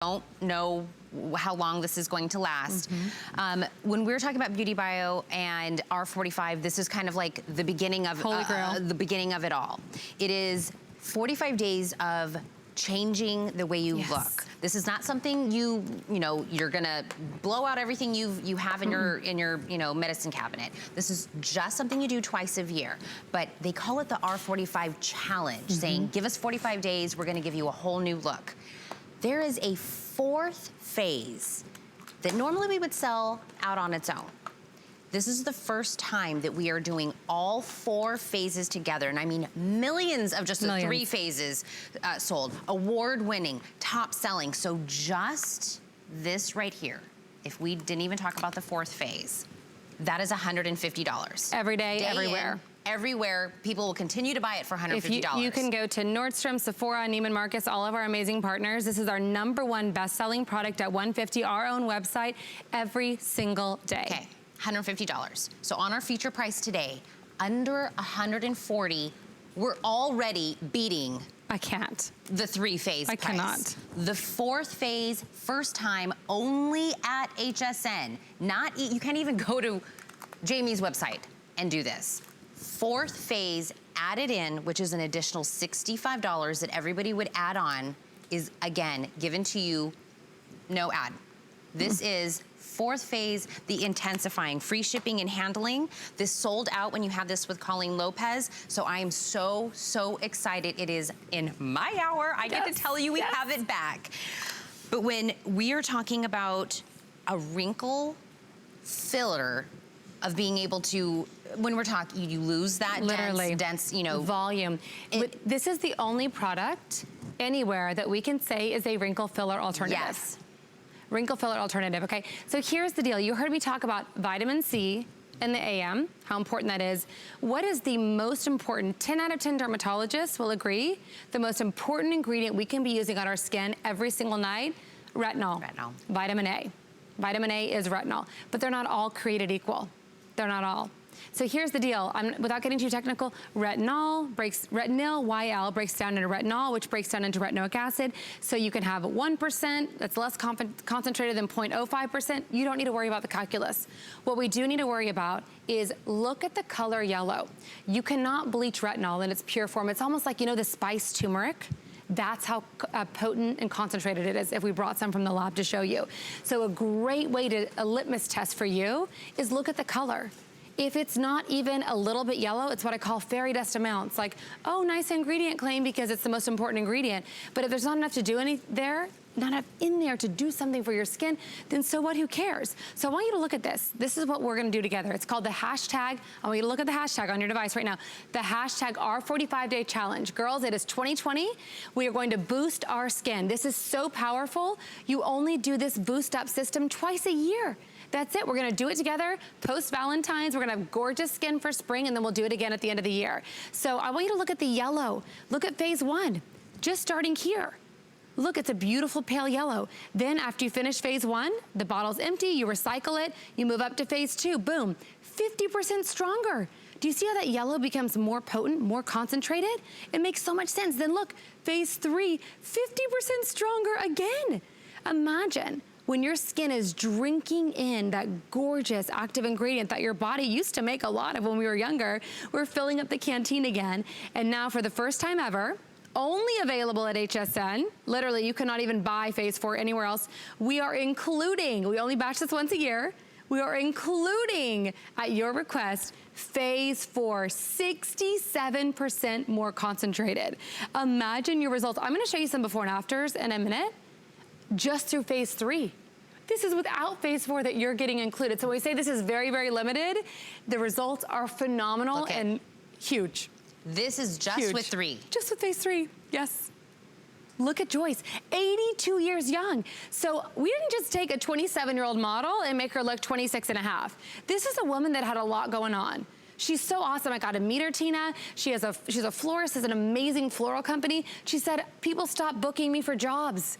don't know how long this is going to last. When we were talking about BeautyBio and R45, this is kind of like the beginning of the beginning of it all. It is 45 days of changing the way you look. This is not something you're gonna blow out everything you have in your medicine cabinet. This is just something you do twice a year. But they call it the R45 challenge, saying give us 45 days, we're gonna give you a whole new look. There is a fourth phase that normally we would sell out on its own. This is the first time that we are doing all 4 phases together. And I mean millions of just the 3 phases sold. Award-winning, top-selling. So just this right here, if we didn't even talk about the 4th phase, that is $150. Every day everywhere. Everywhere, people will continue to buy it for $150. You can go to Nordstrom, Sephora, Neiman Marcus, all of our amazing partners. This is our #1 best-selling product at $150, our own website, every single day. Okay, $150. So on our feature price today, under $140, we're already beating I can't. The 3-phase price. I cannot. The 4th phase, first time, only at HSN. You can't even go to Jamie's website and do this. 4th phase added in, which is an additional $65 that everybody would add on, is again given to you, no ad. This is 4th phase, the intensifying, free shipping and handling. This sold out when you had this with Colleen Lopez. So I am so, so excited. It is in my hour. I get to tell you we have it back. But when we are talking about a wrinkle filler of being able to, when we're talking, you lose that dense, volume. This is the only product anywhere that we can say is a wrinkle filler alternative. Yes. Wrinkle filler alternative, okay? So here's the deal. You heard me talk about vitamin C in the AM, how important that is. What is the most important? 10 out of 10 dermatologists will agree. The most important ingredient we can be using on our skin every single night, retinol. Retinol. Vitamin A. Vitamin A is retinol. But they're not all created equal. They're not all. So here's the deal. Without getting too technical, retinol YL breaks down into retinol, which breaks down into retinoic acid. So you can have 1% that's less concentrated than 0.05%. You don't need to worry about the calculus. What we do need to worry about is look at the color yellow. You cannot bleach retinol in its pure form. It's almost like, the spice turmeric. That's how potent and concentrated it is if we brought some from the lab to show you. So a great way to, a litmus test for you is look at the color. If it's not even a little bit yellow, it's what I call fairy dust amounts. Like, oh, nice ingredient claim because it's the most important ingredient. But if there's not enough to do not enough in there to do something for your skin, then so what, who cares? So I want you to look at this. This is what we're gonna do together. It's called the hashtag, I want you to look at the hashtag on your device right now. The hashtag R45-day challenge. Girls, it is 2020. We are going to boost our skin. This is so powerful. You only do this boost up system twice a year. That's it, we're gonna do it together, post-Valentine's, we're gonna have gorgeous skin for spring, and then we'll do it again at the end of the year. So I want you to look at the yellow. Look at phase 1, just starting here. Look, it's a beautiful pale yellow. Then after you finish phase 1, the bottle's empty, you recycle it, you move up to phase 2, boom, 50% stronger. Do you see how that yellow becomes more potent, more concentrated? It makes so much sense. Then look, phase 3, 50% stronger again. Imagine when your skin is drinking in that gorgeous active ingredient that your body used to make a lot of when we were younger, we're filling up the canteen again. And now for the first time ever, only available at HSN, literally you cannot even buy phase 4 anywhere else, we are including, we only batch this once a year, we are including, at your request, phase 4, 67% more concentrated. Imagine your results. I'm gonna show you some before and afters in a minute. Just through phase 3. This is without phase 4 that you're getting included. So when we say this is very, very limited, the results are phenomenal and huge. This is just with 3. Just with phase 3, yes. Look at Joyce, 82 years young. So we didn't just take a 27-year-old model and make her look 26 and a half. This is a woman that had a lot going on. She's so awesome. I got to meet her, Tina. She's a florist, has an amazing floral company. She said, people stop booking me for jobs.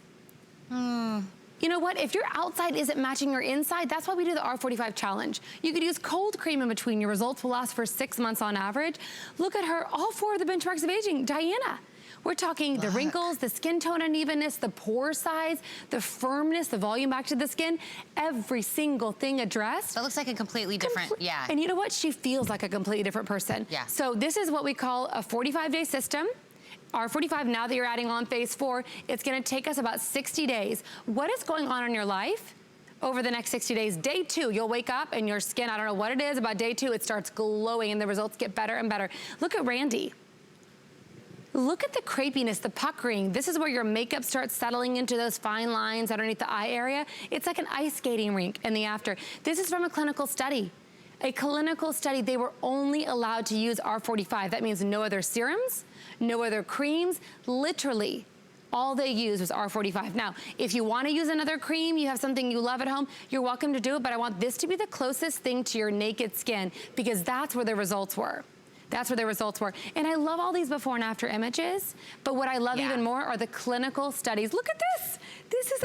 You know what? If your outside isn't matching your inside, that's why we do the R45 challenge. You could use cold cream in between. Your results will last for 6 months on average. Look at her, all 4 of the benchmarks of aging. Diana, We're talking the wrinkles, the skin tone unevenness, the pore size, the firmness, the volume back to the skin, every single thing addressed. That looks like a completely different, yeah. And you know what? She feels like a completely different person. Yeah. So this is what we call a 45-day system. R45, now that you're adding on phase 4, it's gonna take us about 60 days. What is going on in your life over the next 60 days? Day 2, you'll wake up and your skin, I don't know what it is, about day 2, it starts glowing and the results get better and better. Look at Randy. Look at the crepiness, the puckering. This is where your makeup starts settling into those fine lines underneath the eye area. It's like an ice skating rink in the after. This is from a clinical study. A clinical study, they were only allowed to use R45. That means no other serums, no other creams, literally. All they used was R45. Now, if you want to use another cream, you have something you love at home, you're welcome to do it, but I want this to be the closest thing to your naked skin because that's where the results were. That's where the results were. And I love all these before and after images, but what I love even more are the clinical studies. Look at this. This is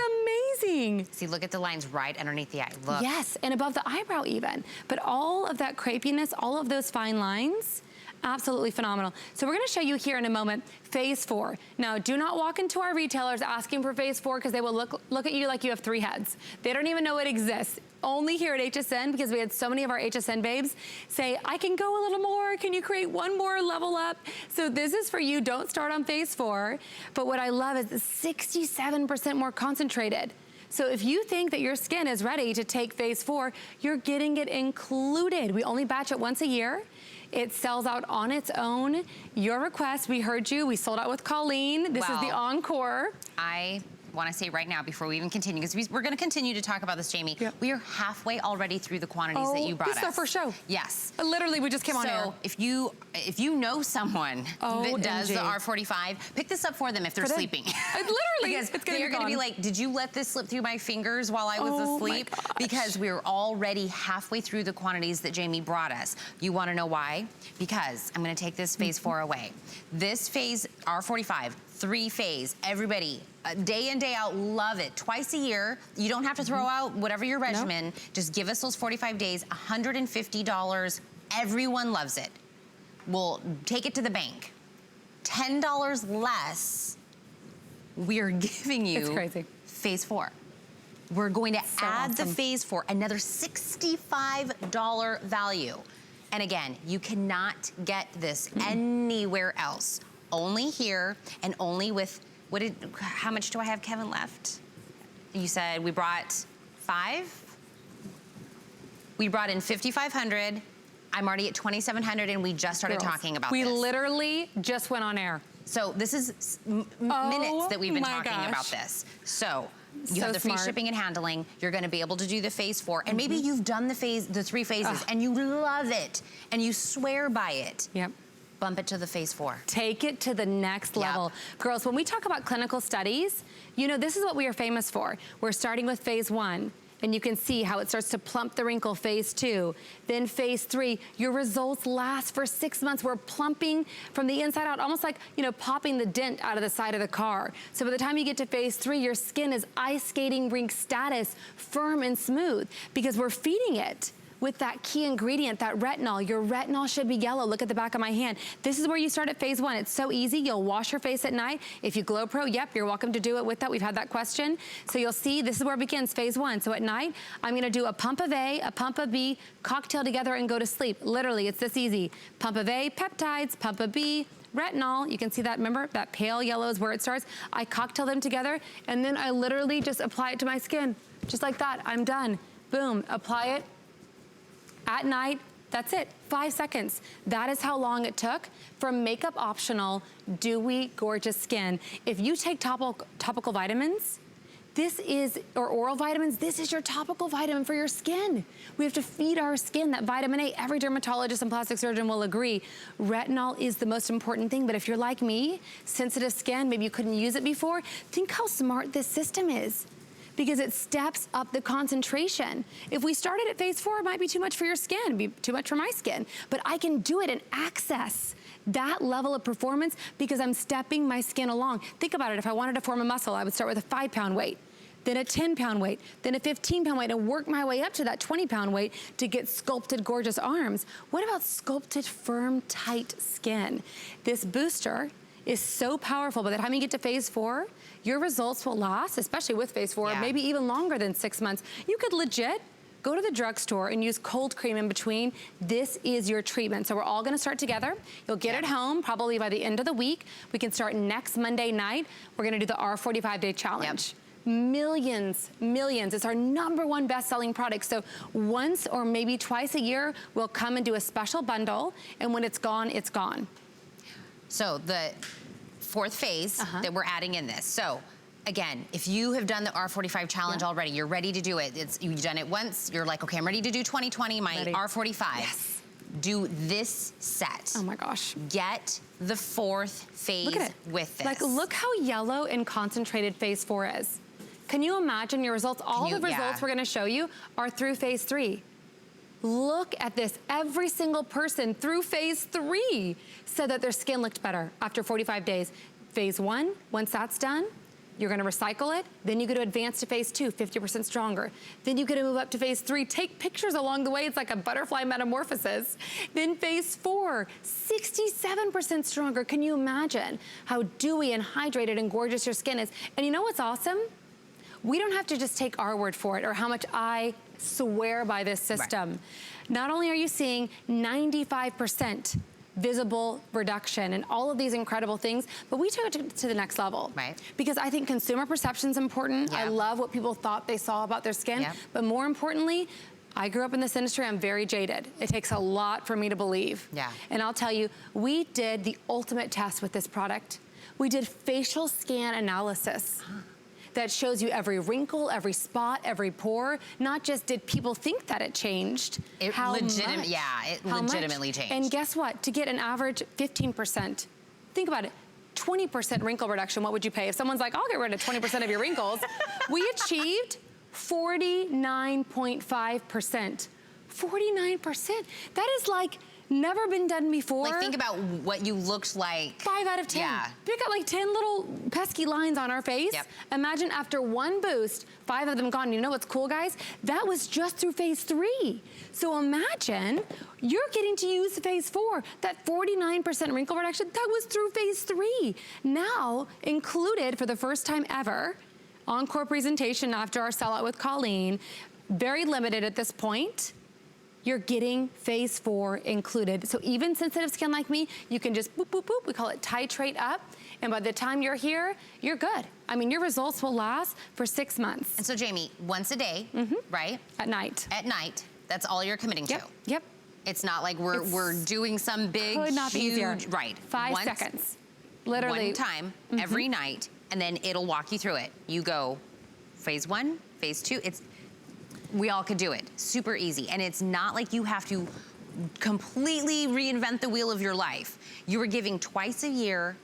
amazing. See, look at the lines right underneath the eye. Look. Yes, and above the eyebrow even. But all of that crepiness, all of those fine lines, absolutely phenomenal. So we're gonna show you here in a moment, phase 4. Now, do not walk into our retailers asking for phase 4 because they will look at you like you have 3 heads. They don't even know it exists. Only here at HSN, because we had so many of our HSN babes say, I can go a little more, can you create one more level up? So this is for you, don't start on phase 4. But what I love is the 67% more concentrated. So if you think that your skin is ready to take phase 4, you're getting it included. We only batch it once a year. It sells out on its own. Your request, we heard you. We sold out with Colleen. This is the encore. I want to say right now before we even continue, because we're going to continue to talk about this, Jamie. Yep. We are halfway already through the quantities that you brought us. This is our first show. Yes. Literally, we just came on air. So if you know someone that does the R45, pick this up for them if they're sleeping. Literally, because they're going to be like, did you let this slip through my fingers while I was asleep? Because we're already halfway through the quantities that Jamie brought us. You want to know why? Because I'm going to take this phase 4 away. This phase, R45, 3-phase, everybody, day in, day out, love it. Twice a year, you don't have to throw out whatever your regimen, just give us those 45 days, $150, everyone loves it. We'll take it to the bank. $10 less, we're giving you phase 4. We're going to add the phase 4, another $65 value. And again, you cannot get this anywhere else. Only here and only with, how much do I have, Kevin, left? You said we brought 5? We brought in 5,500. I'm already at 2,700 and we just started talking about this. We literally just went on air. So this is minutes that we've been talking about this. So you have the free shipping and handling. You're going to be able to do the phase 4. And maybe you've done the 3 phases and you love it and you swear by it. Yep. Bump it to the phase 4. Take it to the next level. Girls, when we talk about clinical studies, you know, this is what we are famous for. We're starting with phase 1. And you can see how it starts to plump the wrinkle, phase 2. Then phase 3, your results last for 6 months. We're plumping from the inside out, almost like, you know, popping the dent out of the side of the car. So by the time you get to phase 3, your skin is ice skating rink status, firm and smooth, because we're feeding it with that key ingredient, that retinol. Your retinol should be yellow. Look at the back of my hand. This is where you start at phase 1. It's so easy. You'll wash your face at night. If you Glow Pro, yep, you're welcome to do it with that. We've had that question. So you'll see this is where it begins, phase 1. So at night, I'm gonna do a pump of A, a pump of B, cocktail together and go to sleep. Literally, it's this easy. Pump of A, peptides, pump of B, retinol. You can see that, remember, that pale yellow is where it starts. I cocktail them together and then I literally just apply it to my skin. Just like that, I'm done. Boom, apply it. At night, that's it, 5 seconds. That is how long it took from makeup optional, dewy, gorgeous skin. If you take topical vitamins, this is, or oral vitamins, this is your topical vitamin for your skin. We have to feed our skin that vitamin A. Every dermatologist and plastic surgeon will agree. Retinol is the most important thing, but if you're like me, sensitive skin, maybe you couldn't use it before, think how smart this system is, because it steps up the concentration. If we started at phase 4, it might be too much for your skin, it'd be too much for my skin, but I can do it and access that level of performance because I'm stepping my skin along. Think about it, if I wanted to form a muscle, I would start with a 5-pound weight, then a 10-pound weight, then a 15-pound weight, and work my way up to that 20-pound weight to get sculpted, gorgeous arms. What about sculpted, firm, tight skin? This booster is so powerful. By the time you get to phase 4, your results will last, especially with phase 4, maybe even longer than 6 months. You could legit go to the drugstore and use cold cream in between. This is your treatment. So we're all gonna start together. You'll get it home probably by the end of the week. We can start next Monday night. We're gonna do the R45 day challenge. Millions. It's our #1 best-selling product. So once or maybe twice a year, we'll come and do a special bundle, and when it's gone, it's gone. So the 4th phase that we're adding in this. So again, if you have done the R45 challenge already, you're ready to do it. You've done it once, you're like, okay, I'm ready to do 2020, my R45. Yes. Do this set. Oh my gosh. Get the 4th phase with this. Like, look how yellow and concentrated phase 4 is. Can you imagine your results? All the results we're gonna show you are through phase 3. Look at this. Every single person through phase 3 said that their skin looked better after 45 days. Phase 1, once that's done, you're gonna recycle it, then you go to advance to phase 2, 50% stronger. Then you get to move up to phase 3, take pictures along the way, it's like a butterfly metamorphosis. Then phase 4, 67% stronger. Can you imagine how dewy and hydrated and gorgeous your skin is? And you know what's awesome? We don't have to just take our word for it or how much I swear by this system. Not only are you seeing 95% visible reduction and all of these incredible things, but we took it to the next level. Because I think consumer perception is important. I love what people thought they saw about their skin, but more importantly, I grew up in this industry, I'm very jaded. It takes a lot for me to believe. And I'll tell you, we did the ultimate test with this product. We did facial scan analysis. That shows you every wrinkle, every spot, every pore. Not just did people think that it changed, it legitimately changed. And guess what? To get an average 15%, think about it, 20% wrinkle reduction, what would you pay? If someone's like, I'll get rid of 20% of your wrinkles, we achieved 49.5%. 49%. That is like never been done before. Like, think about what you looked like. 5 out of 10. We got like 10 little pesky lines on our face. Imagine after one boost, 5 of them gone. You know what's cool, guys? That was just through phase 3. So imagine you're getting to use phase 4. That 49% wrinkle reduction, that was through phase 3. Now, included for the first time ever, encore presentation after our sellout with Colleen, very limited at this point. You're getting phase 4 included. So even sensitive skin like me, you can just boop, boop, boop. We call it titrate up. And by the time you're here, you're good. I mean, your results will last for 6 months. And so Jamie, once a day, right? At night. At night, that's all you're committing to. Yep. It's not like we're doing some big, could not be easier. Right. 5 seconds. Literally. One time, every night, and then it'll walk you through it. You go phase 1, phase 2, we all could do it. Super easy. And it's not like you have to completely reinvent the wheel of your life. You are giving twice a year.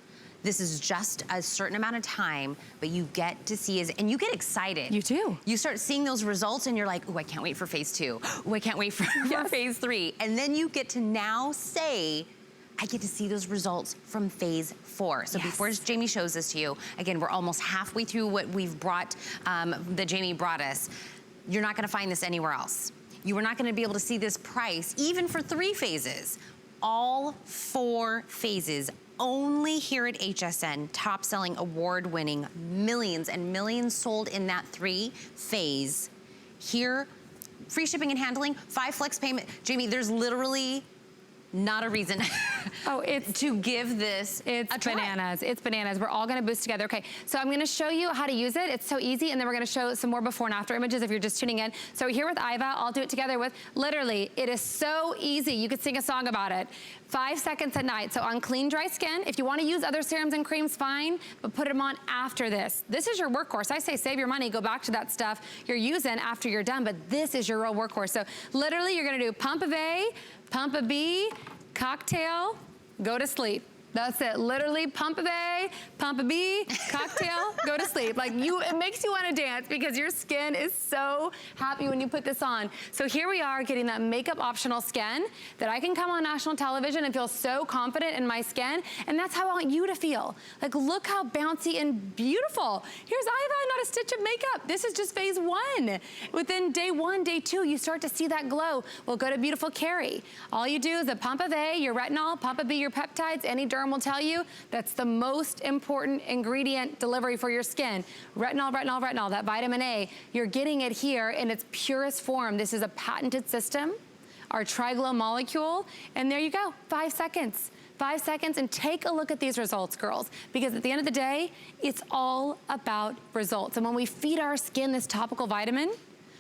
This is just a certain amount of time, but you get to see and you get excited. You do. You start seeing those results and you're like, oh, I can't wait for phase 2. Oh, I can't wait for phase 3. And then you get to now say, I get to see those results from phase 4. So before Jamie shows this to you, again, we're almost halfway through what we've brought, that Jamie brought us. You're not gonna find this anywhere else. You are not gonna be able to see this price, even for 3 phases. All 4 phases, only here at HSN, top-selling, award-winning, millions and millions sold in that 3 phase. Here, free shipping and handling, 5 flex payment. Jamie, there's literally not a reason to give this a try. Bananas. It's bananas. We're all gonna boost together. Okay, so I'm gonna show you how to use it. It's so easy, and then we're gonna show some more before and after images if you're just tuning in. So we're here with Iva. I'll do it together with, literally, it is so easy. You could sing a song about it. 5 seconds at night. So on clean, dry skin, if you wanna use other serums and creams, fine, but put them on after this. This is your workhorse. I say save your money, go back to that stuff you're using after you're done, but this is your real workhorse. So literally, you're gonna do pump of A, pump of B, cocktail, go to sleep. That's it. Literally, pump of A, pump of B, cocktail, go to sleep. Like it makes you want to dance because your skin is so happy when you put this on. So here we are getting that makeup optional skin that I can come on national television and feel so confident in my skin. And that's how I want you to feel. Like, look how bouncy and beautiful. Here's Iva, not a stitch of makeup. This is just phase 1. Within day 1, day 2, you start to see that glow. We'll go to Beautiful Carrie. All you do is a pump of A, your retinol, pump of B, your peptides, any dermal Serum will tell you that's the most important ingredient delivery for your skin. Retinol, retinol, retinol, that vitamin A, you're getting it here in its purest form. This is a patented system, our triglow molecule, and there you go, 5 seconds. 5 seconds, and take a look at these results, girls, because at the end of the day, it's all about results. And when we feed our skin this topical vitamin,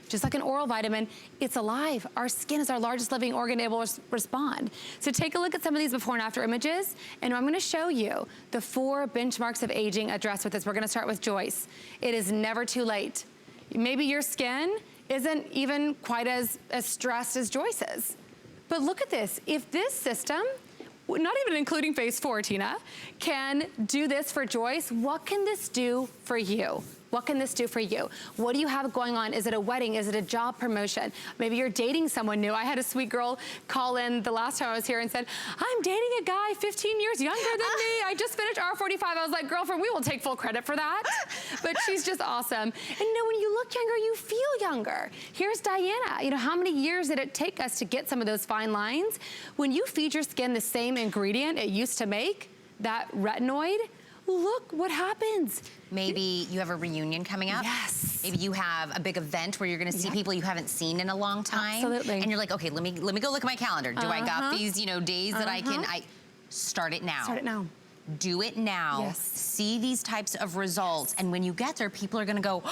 just like an oral vitamin, it's alive. Our skin is our largest living organ able to respond. So take a look at some of these before and after images, and I'm gonna show you the 4 benchmarks of aging addressed with this. We're gonna start with Joyce. It is never too late. Maybe your skin isn't even quite as stressed as Joyce's. But look at this. If this system, not even including phase 4, Tina, can do this for Joyce, what can this do for you? What can this do for you? What do you have going on? Is it a wedding? Is it a job promotion? Maybe you're dating someone new. I had a sweet girl call in the last time I was here and said, I'm dating a guy 15 years younger than me. I just finished R45. I was like, girlfriend, we will take full credit for that. But she's just awesome. And you know, when you look younger, you feel younger. Here's Diana. You know, how many years did it take us to get some of those fine lines? When you feed your skin the same ingredient it used to make, that retinoid, look what happens. Maybe you have a reunion coming up. Yes. Maybe you have a big event where you're gonna see people you haven't seen in a long time. Absolutely. And you're like, okay, let me go look at my calendar. Do I got these, you know, days that I start it now. Start it now. Do it now. Yes. See these types of results. And when you get there, people are gonna go,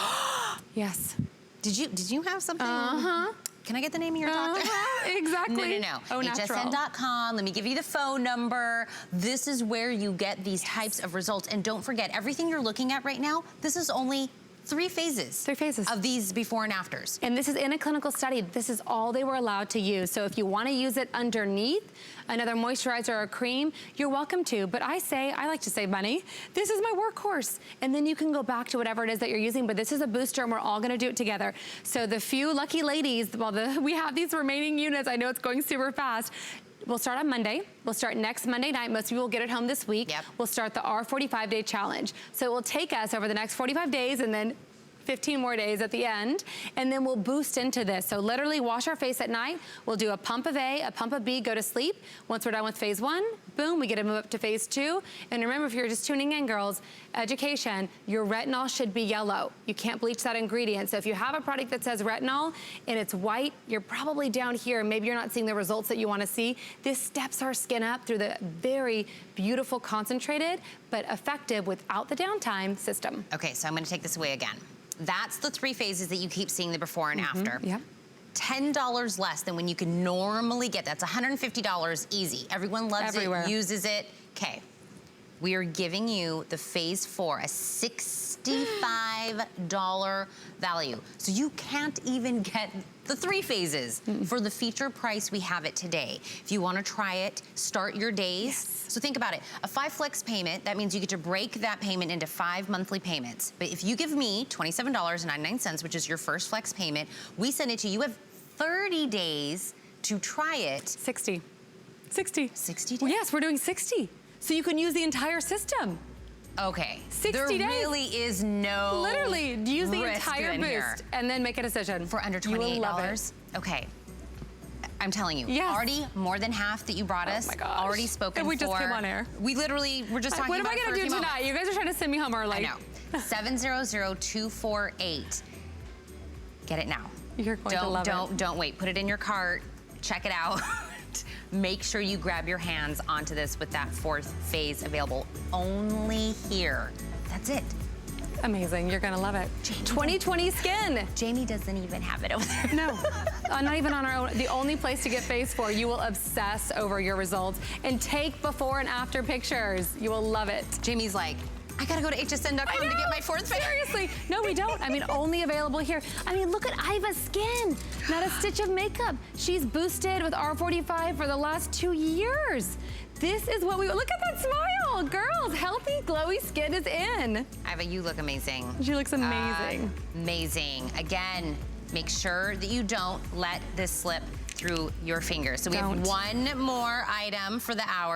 yes. Did you have something? Can I get the name of your doctor? Exactly. No. Oh, natural. HSN.com. Let me give you the phone number. This is where you get these types of results. And don't forget, everything you're looking at right now, this is only 3 phases. 3 phases. Of these before and afters. And this is in a clinical study. This is all they were allowed to use. So if you want to use it underneath another moisturizer or cream, you're welcome to. But I like to save money. This is my workhorse. And then you can go back to whatever it is that you're using. But this is a booster, and we're all going to do it together. So the few lucky ladies, we have these remaining units. I know it's going super fast. We'll start on Monday. We'll start next Monday night. Most people will get it home this week. Yep. We'll start the R45 day challenge. So it will take us over the next 45 days and then 15 more days at the end, and then we'll boost into this. So literally wash our face at night. We'll do a pump of A, a pump of B, go to sleep. Once we're done with phase 1, boom, we get to move up to phase 2. And remember, if you're just tuning in, girls, education, your retinol should be yellow. You can't bleach that ingredient. So if you have a product that says retinol and it's white, you're probably down here. Maybe you're not seeing the results that you want to see. This steps our skin up through the very beautiful, concentrated, but effective without the downtime system. Okay, so I'm gonna take this away again. That's the 3 phases that you keep seeing the before and after. Yep. $10 less than when you can normally get. That's $150 easy. Everyone loves it, uses it. Okay, we are giving you the phase 4, a $65 value. So you can't even get the 3 phases for the feature price we have it today. If you wanna try it, start your days. Yes. So think about it, a 5 flex payment, that means you get to break that payment into 5 monthly payments. But if you give me $27.99, which is your first flex payment, we send it to you. You have 30 days to try it. 60. 60 days? Well, yes, we're doing 60. So you can use the entire system. Okay. 60 there days. Really is no Literally, use the risk entire in boost here. and then make a decision. For under $28? You will love it. Okay. I'm telling you, Yes. already more than half that you brought us, my gosh. already spoken And we for. just came on air. We literally were just talking what about am I it gonna for a do few tonight? moments. You guys are trying to send me home early. I know. 700-248. Get it now. You're going to love it. Don't wait. Put it in your cart. Check it out. Make sure you grab your hands onto this with that 4th phase available only here. That's it. Amazing, you're gonna love it. 2020 skin. Jamie doesn't even have it over there. No, not even on our own. The only place to get phase 4, you will obsess over your results and take before and after pictures. You will love it. Jamie's like, I gotta go to hsn.com to get my 4th phase. Seriously, no we don't. I mean, only available here. I mean, look at Iva's skin. Not a stitch of makeup. She's boosted with R45 for the last 2 years. This is what look at that smile. Girls, healthy, glowy skin is in. Iva, you look amazing. She looks amazing. Amazing. Again, make sure that you don't let this slip through your fingers. So we have one more item for the hour.